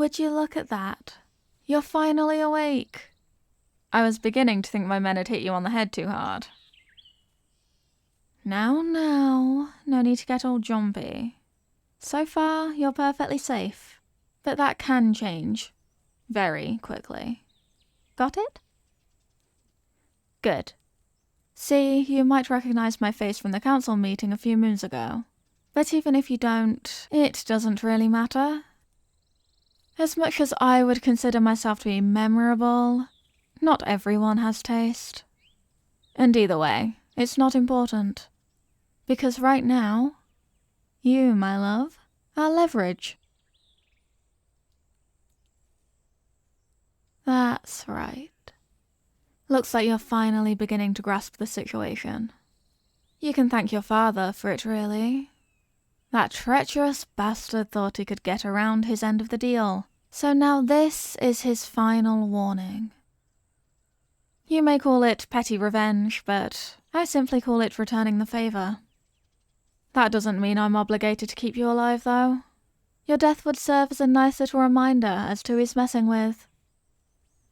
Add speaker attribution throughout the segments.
Speaker 1: Would you look at that? You're finally awake. I was beginning to think my men had hit you on the head too hard. Now, no need to get all jumpy. So far, you're perfectly safe, but that can change very quickly. Got it? Good. See, you might recognize my face from the council meeting a few moons ago, but even if you don't, it doesn't really matter. As much as I would consider myself to be memorable, not everyone has taste. And either way, it's not important. Because right now, you, my love, are leverage. That's right. Looks like you're finally beginning to grasp the situation. You can thank your father for it, really. That treacherous bastard thought he could get around his end of the deal, so now this is his final warning. You may call it petty revenge, but I simply call it returning the favor. That doesn't mean I'm obligated to keep you alive, though. Your death would serve as a nice little reminder as to who he's messing with.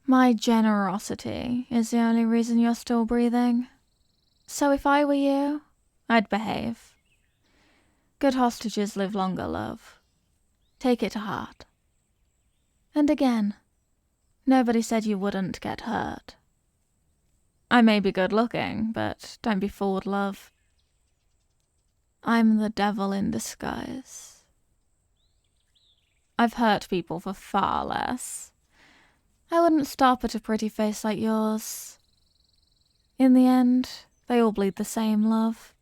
Speaker 1: My generosity is the only reason you're still breathing. So if I were you, I'd behave. Good hostages live longer, love. Take it to heart. And again, nobody said you wouldn't get hurt. I may be good looking, but don't be fooled, love. I'm the devil in disguise. I've hurt people for far less. I wouldn't stop at a pretty face like yours. In the end, they all bleed the same, love.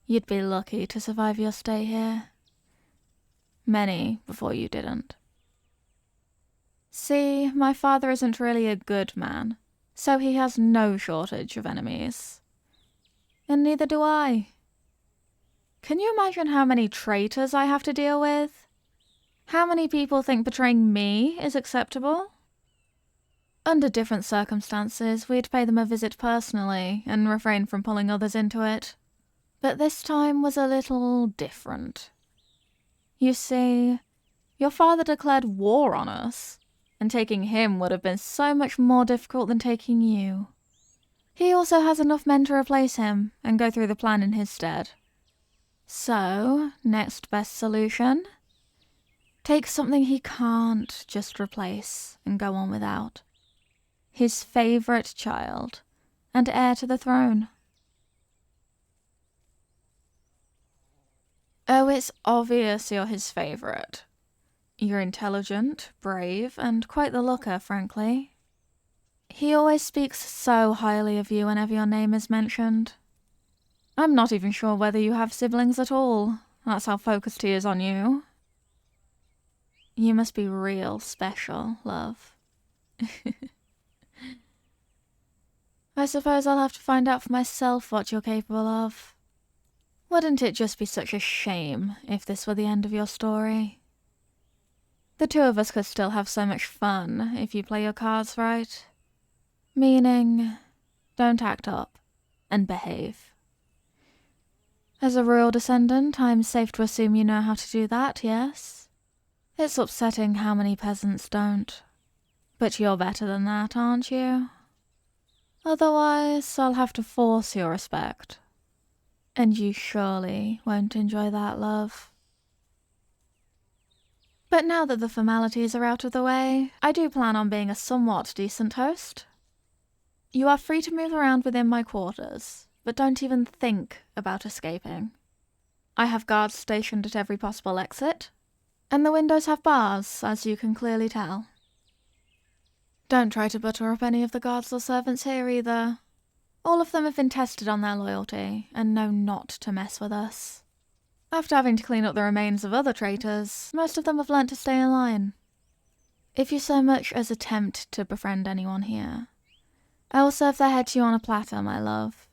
Speaker 1: You'd be lucky to survive your stay here. Many before you didn't. See, my father isn't really a good man, so he has no shortage of enemies. And neither do I. Can you imagine how many traitors I have to deal with? How many people think betraying me is acceptable? Under different circumstances, we'd pay them a visit personally and refrain from pulling others into it. But this time was a little different. You see, your father declared war on us, and taking him would have been so much more difficult than taking you. He also has enough men to replace him and go through the plan in his stead. So, next best solution? Take something he can't just replace and go on without. His favourite child, and heir to the throne. Oh, it's obvious you're his favourite. You're intelligent, brave, and quite the looker, frankly. He always speaks so highly of you whenever your name is mentioned. I'm not even sure whether you have siblings at all. That's how focused he is on you. You must be real special, love. I suppose I'll have to find out for myself what you're capable of. Wouldn't it just be such a shame if this were the end of your story? The two of us could still have so much fun if you play your cards right. Meaning, don't act up and behave. As a royal descendant, I'm safe to assume you know how to do that, yes? It's upsetting how many peasants don't. But you're better than that, aren't you? Otherwise, I'll have to force your respect. And you surely won't enjoy that, love. But now that the formalities are out of the way, I do plan on being a somewhat decent host. You are free to move around within my quarters, but don't even think about escaping. I have guards stationed at every possible exit, and the windows have bars, as you can clearly tell. Don't try to butter up any of the guards or servants here either. All of them have been tested on their loyalty, and know not to mess with us. After having to clean up the remains of other traitors, most of them have learnt to stay in line. If you so much as attempt to befriend anyone here, I will serve their head to you on a platter, my love.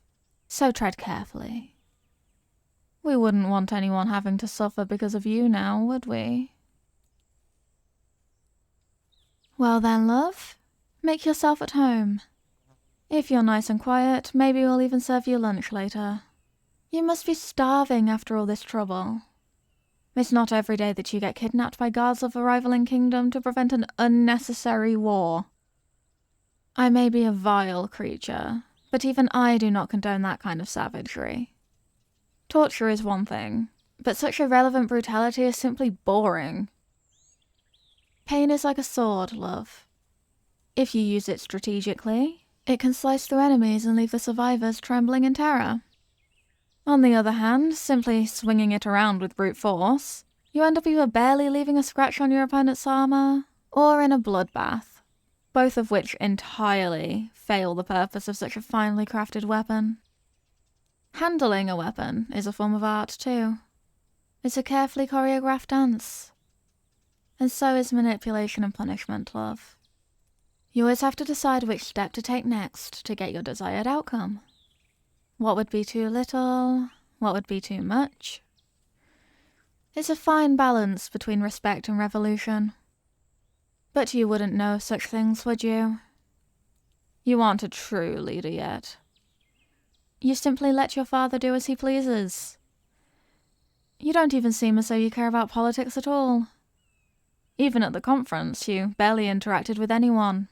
Speaker 1: So tread carefully. We wouldn't want anyone having to suffer because of you now, would we? Well then, love, make yourself at home. If you're nice and quiet, maybe we'll even serve you lunch later. You must be starving after all this trouble. It's not every day that you get kidnapped by guards of a rivaling kingdom to prevent an unnecessary war. I may be a vile creature, but even I do not condone that kind of savagery. Torture is one thing, but such irrelevant brutality is simply boring. Pain is like a sword, love. If you use it strategically, it can slice through enemies and leave the survivors trembling in terror. On the other hand, simply swinging it around with brute force, you end up either barely leaving a scratch on your opponent's armor, or in a bloodbath, both of which entirely fail the purpose of such a finely crafted weapon. Handling a weapon is a form of art too. It's a carefully choreographed dance. And so is manipulation and punishment, love. You always have to decide which step to take next to get your desired outcome. What would be too little? What would be too much? It's a fine balance between respect and revolution. But you wouldn't know such things, would you? You aren't a true leader yet. You simply let your father do as he pleases. You don't even seem as though you care about politics at all. Even at the conference, you barely interacted with anyone.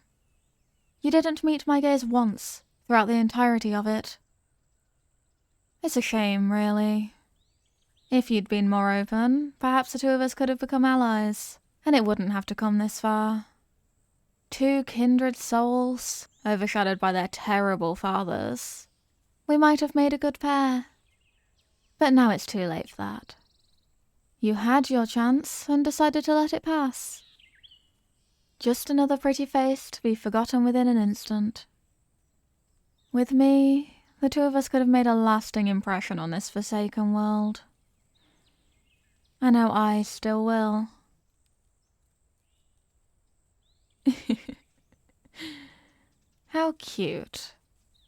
Speaker 1: You didn't meet my gaze once throughout the entirety of it. It's a shame, really. If you'd been more open, perhaps the two of us could have become allies, and it wouldn't have to come this far. Two kindred souls, overshadowed by their terrible fathers. We might have made a good pair. But now it's too late for that. You had your chance and decided to let it pass. Just another pretty face to be forgotten within an instant. With me, the two of us could have made a lasting impression on this forsaken world. I know I still will. How cute.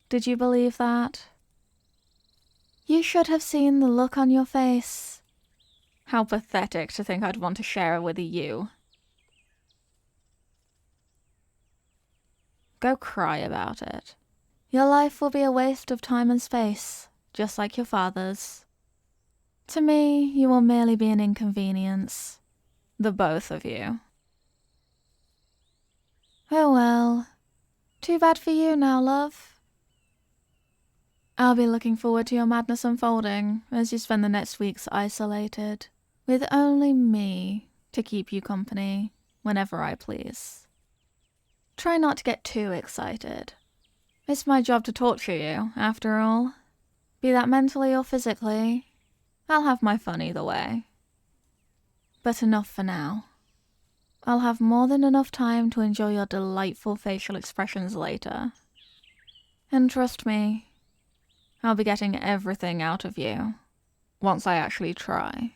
Speaker 1: Did you believe that? You should have seen the look on your face. How pathetic to think I'd want to share it with you. Go cry about it. Your life will be a waste of time and space, just like your father's. To me, you will merely be an inconvenience. The both of you. Oh well. Too bad for you now, love. I'll be looking forward to your madness unfolding as you spend the next weeks isolated, with only me to keep you company whenever I please. Try not to get too excited. It's my job to torture you, after all. Be that mentally or physically. I'll have my fun either way. But enough for now. I'll have more than enough time to enjoy your delightful facial expressions later. And trust me, I'll be getting everything out of you once I actually try.